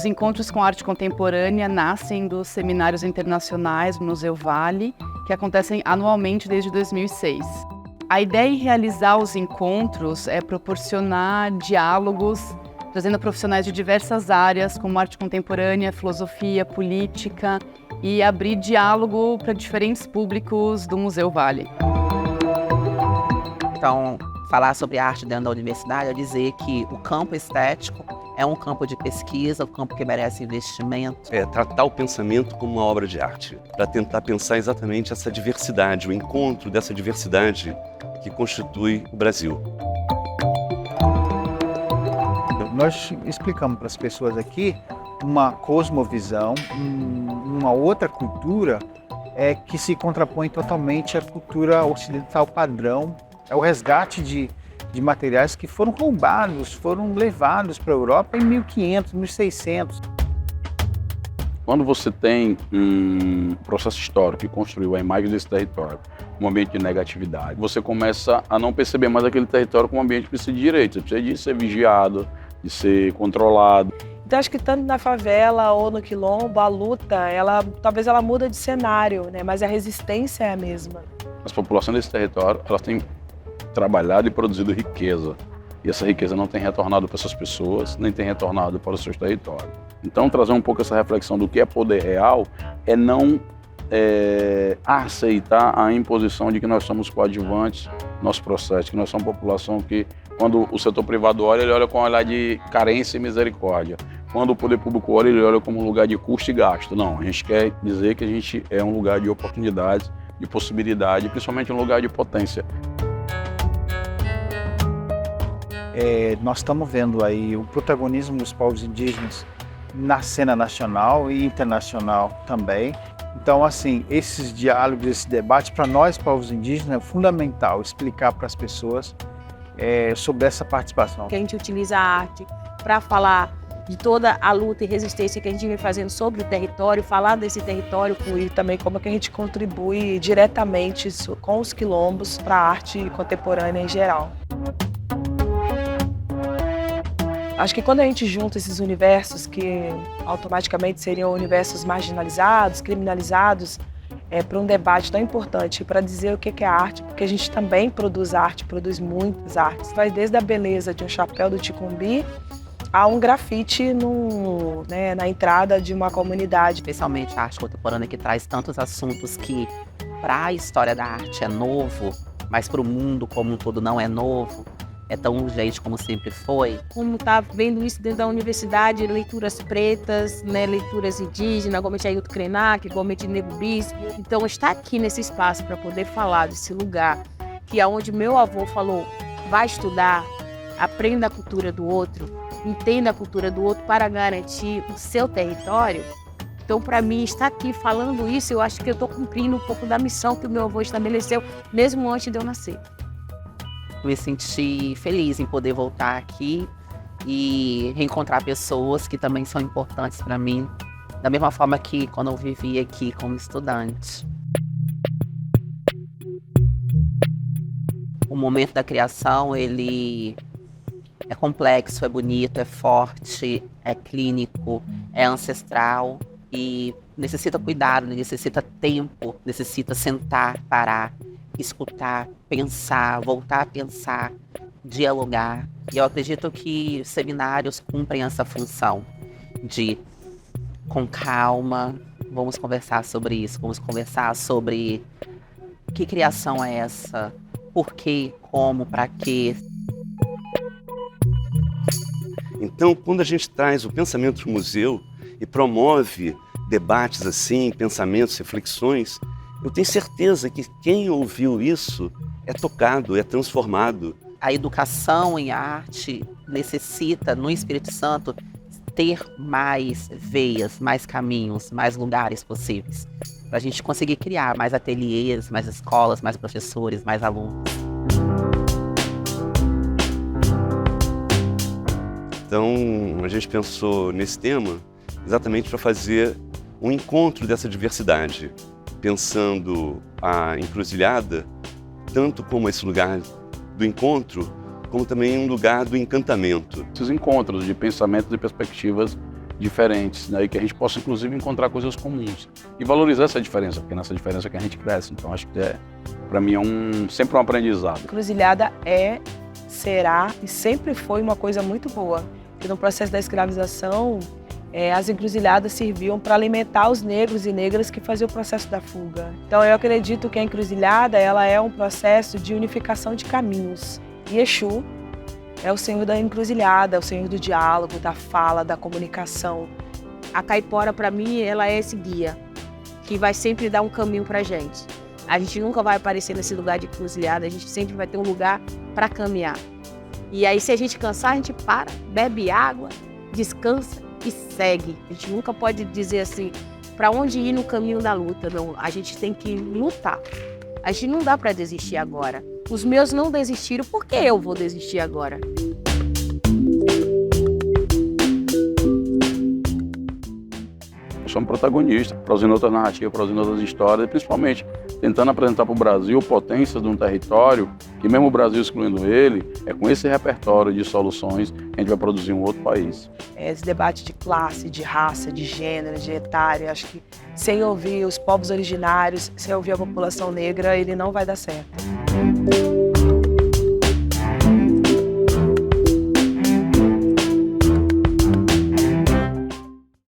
Os encontros com arte contemporânea nascem dos seminários internacionais do Museu Vale, que acontecem anualmente desde 2006. A ideia em realizar os encontros é proporcionar diálogos, trazendo profissionais de diversas áreas, como arte contemporânea, filosofia, política, e abrir diálogo para diferentes públicos do Museu Vale. Então, falar sobre arte dentro da universidade é dizer que o campo estético é um campo de pesquisa, um campo que merece investimento. É tratar o pensamento como uma obra de arte, para tentar pensar exatamente essa diversidade, o encontro dessa diversidade que constitui o Brasil. Nós explicamos para as pessoas aqui uma cosmovisão, uma outra cultura que se contrapõe totalmente à cultura ocidental padrão. É o resgate de materiais que foram roubados, foram levados para a Europa em 1500, 1600. Quando você tem um processo histórico que construiu a imagem desse território, um ambiente de negatividade, você começa a não perceber mais aquele território como um ambiente que precisa de direitos, precisa de ser vigiado, de ser controlado. Então acho que tanto na favela ou no quilombo, a luta, talvez ela muda de cenário, né? Mas a resistência é a mesma. As populações desse território, elas têm trabalhado e produzido riqueza. E essa riqueza não tem retornado para essas pessoas, nem tem retornado para os seus territórios. Então, trazer um pouco essa reflexão do que é poder real é não aceitar a imposição de que nós somos coadjuvantes no nosso processo, que nós somos uma população que, quando o setor privado olha, ele olha com um olhar de carência e misericórdia. Quando o poder público olha, ele olha como um lugar de custo e gasto. Não, a gente quer dizer que a gente é um lugar de oportunidades, de possibilidade, principalmente um lugar de potência. Nós estamos vendo aí o protagonismo dos povos indígenas na cena nacional e internacional também. Então, assim, esses diálogos, esse debate, para nós, povos indígenas, é fundamental explicar para as pessoas sobre essa participação. Que a gente utiliza a arte para falar de toda a luta e resistência que a gente vem fazendo sobre o território, falar desse território e também como que a gente contribui diretamente com os quilombos para a arte contemporânea em geral. Acho que quando a gente junta esses universos que automaticamente seriam universos marginalizados, criminalizados, para um debate tão importante, para dizer o que é arte, porque a gente também produz arte, produz muitas artes. Vai desde a beleza de um chapéu do Ticumbi a um grafite na entrada de uma comunidade. Especialmente a arte contemporânea, que traz tantos assuntos que para a história da arte é novo, mas para o mundo como um todo não é novo. É tão urgente como sempre foi. Como está vendo isso dentro da universidade, leituras pretas, né, leituras indígenas, igualmente Ailton Krenak, igualmente Nego Bis. Então, estar aqui nesse espaço para poder falar desse lugar, que é onde meu avô falou, vai estudar, aprenda a cultura do outro, entenda a cultura do outro para garantir o seu território. Então, para mim, estar aqui falando isso, eu acho que eu estou cumprindo um pouco da missão que o meu avô estabeleceu, mesmo antes de eu nascer. Me senti feliz em poder voltar aqui e reencontrar pessoas que também são importantes para mim, da mesma forma que quando eu vivi aqui como estudante. O momento da criação, ele é complexo, é bonito, é forte, é clínico, é ancestral e necessita cuidado, necessita tempo, necessita sentar, parar, escutar, pensar, voltar a pensar, dialogar. E eu acredito que os seminários cumprem essa função de, com calma, vamos conversar sobre isso, vamos conversar sobre que criação é essa, por quê, como, para quê. Então, quando a gente traz o pensamento para o museu e promove debates assim, pensamentos, reflexões, eu tenho certeza que quem ouviu isso é tocado, é transformado. A educação em arte necessita, no Espírito Santo, ter mais veias, mais caminhos, mais lugares possíveis, para a gente conseguir criar mais ateliês, mais escolas, mais professores, mais alunos. Então, a gente pensou nesse tema exatamente para fazer um encontro dessa diversidade, pensando a encruzilhada tanto como esse lugar do encontro, como também um lugar do encantamento. Esses encontros de pensamentos e perspectivas diferentes, né? E que a gente possa, inclusive, encontrar coisas comuns e valorizar essa diferença, porque nessa diferença que a gente cresce. Então, acho que para mim, sempre um aprendizado. Encruzilhada será e sempre foi uma coisa muito boa. Porque no processo da escravização, as encruzilhadas serviam para alimentar os negros e negras que faziam o processo da fuga. Então, eu acredito que a encruzilhada ela é um processo de unificação de caminhos. E Exu é o senhor da encruzilhada, é o senhor do diálogo, da fala, da comunicação. A caipora, para mim, ela é esse guia, que vai sempre dar um caminho pra gente. A gente nunca vai aparecer nesse lugar de encruzilhada, a gente sempre vai ter um lugar para caminhar. E aí, se a gente cansar, a gente para, bebe água, descansa e segue. A gente nunca pode dizer assim, para onde ir no caminho da luta, não. A gente tem que lutar. A gente não dá para desistir agora. Os meus não desistiram, por que eu vou desistir agora? Somos protagonistas, produzindo outras narrativas, produzindo outras histórias, e principalmente tentando apresentar para o Brasil potências de um território que, mesmo o Brasil excluindo ele, é com esse repertório de soluções que a gente vai produzir um outro país. Esse debate de classe, de raça, de gênero, de etário, acho que sem ouvir os povos originários, sem ouvir a população negra, ele não vai dar certo.